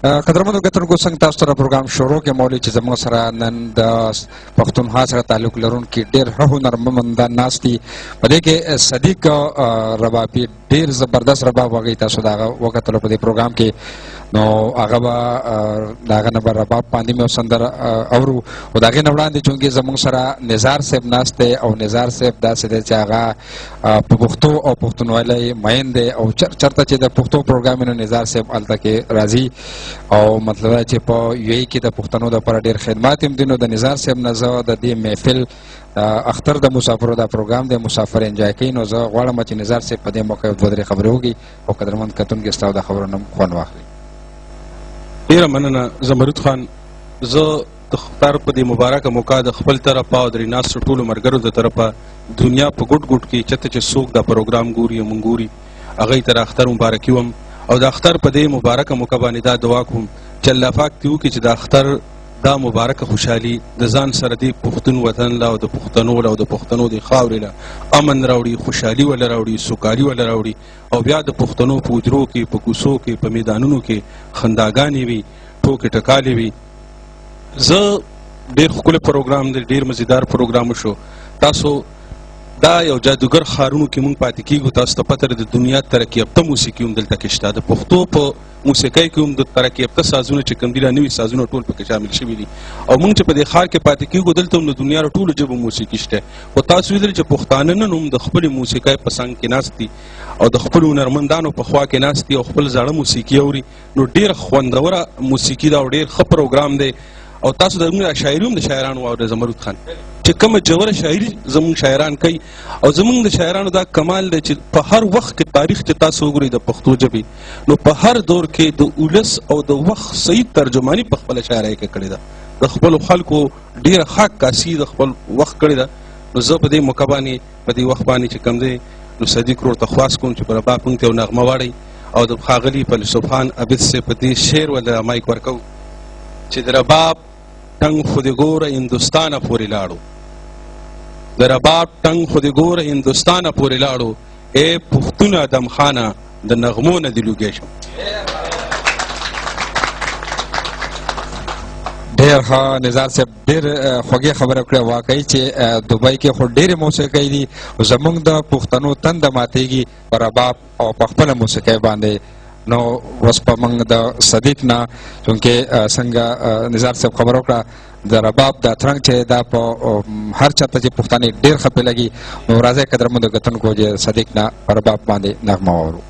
قدرمنو کتونکو څنګه تاسو ته پروګرام شروع کې مولوي چې زموږ سره نن د پښتونخوا سره تعلق لرونکي ډېر هنرمندان ناست دي. په دې کې صدیق ربابي ډېر زبردست رباب هغوی تاسو د هغه وکتلو په دې پروګرام کې. نو هغه به د هغه نه به رباب باندې مې سندره اورو او د هغې نه وړاندې چونکې زموږ سره نظار صاحب ناست دی او نظار صاحب داسې دی چې هغه په پښتو او پښتونولۍ مین دی او چېرته چې د پښتو پروګرام نو نظار صاحب هلته کې راځي او مطلب دا چې په یو ای کې د پښتنو دپاره ډېر خدمات هم دي. نو د نظار صاحب نه زه د دې محفل اختر د مسافرو دا پروګرام دی مسافر انجوای کوي. نو زه غواړم چې نظار صاحب په دې موقع یو دوه درې خبرې وکړي او قدرمند کتونکي ستاسو د خبرو نه خوند واخلي. ډیره مننه زمرود خان. زه د اختر په دې مبارکه موقع د خپل طرفه او د ناستو ټولو ملګرو د طرفه دنیا په ګوټ ګوټ کې چېرته چې څوک دا پروګرام ګوري او مونږ ګوري هغوی ته د اختر مبارکي وم او د اختر په دې مبارکه موقع باندې دا دعا کوم چې الله پاک دې وکړي چې د اختر دا مبارکه خوشحالي د ځان سره دې پښتون وطن له او د پښتنو له او د پښتنو د خاورې له امن راوړي، خوشحالي وله راوړي، سوکالي وله راوړي او بیا د پښتنو په حجرو کې، په کوڅو کې، په میدانونو کې خنداګانې وي، ټوکې ټکالې وي. زه ډېر ښکلی پروګرام دی، ډېر مزیدار پروګرام شو. تاسو دا یو جادوګر ښارونو کې مونږ پاتې کېږو. تاسو ته پته د دنیا ترقي یافته موسیقي هم دلته کې شته. د پښتو په موسیقۍ کې هم د ترقي یافته سازونه چې کوم دي نوي سازونه ټول پکې شامل شوي دي او مونږ چې په دې ښار کې پاتې کېږو دلته هم د دنیا د ټولو ژبو موسیقي شته. خو تاسو ویدل چې پښتانه نن هم د خپلې موسیقۍ په څنګ کې ناست دي او د خپلو هنرمندانو په خوا کې ناست دي او خپل زاړه موسیقي اوري. نو ډېره خوندوره موسیقي ده او ډېر ښه پروګرام دی. او تاسو د موږ شاعري هم د شاعرانو واورئ زمرود خان چې کومه جوړه شاعري زموږ شاعران کوي او زموږ د شاعرانو دا کمال دی چې په هر وخت کې تاریخ چې تاسو وګورئ د پښتو ژبې نو په هر دور کې د ولس او د وخت صحیح ترجماني په خپله شاعرۍ کې کړې ده. د خپلو خلکو ډېره ښه عکاسي د خپل وخت کړې ده. نو زه په دې موقع باندې په دې وخت باندې چې کوم دی نو صدیق ورور ته خواست کوم چې په رباب موږ ته یو نغمه واړئ او د ښاغلي فیلسوفان عابد صاحب په دې شعر ورله مایک ورکوو چې د رباب ټنګ خو دې ګوره هندوستانه پورې لاړو، د رباب ټنګ خو دې ګوره هندوستانه پورې لاړو، ای پښتون ادم خانه د نغمو نه دې لوګی شم. ډېر ښه نظار صاحب ډېر خوږې خبره کړې. واقعي چې دوبۍ کې خو ډېرې موسیقۍ دي زموږ د پښتنو تنده ماتېږي په رباب او په خپله موسیقۍ باندې. نو اوس په موږ د صدیق نه چونکې څنګه نظار صاحب خبره وکړه د رباب دا ترنګ چې دا په هر چاته چې پښتانه ډېر ښه پرې لګي. نو راځئ قدرمنو کتونکو چې صدیق نه په رباب باندې نغمه واورو.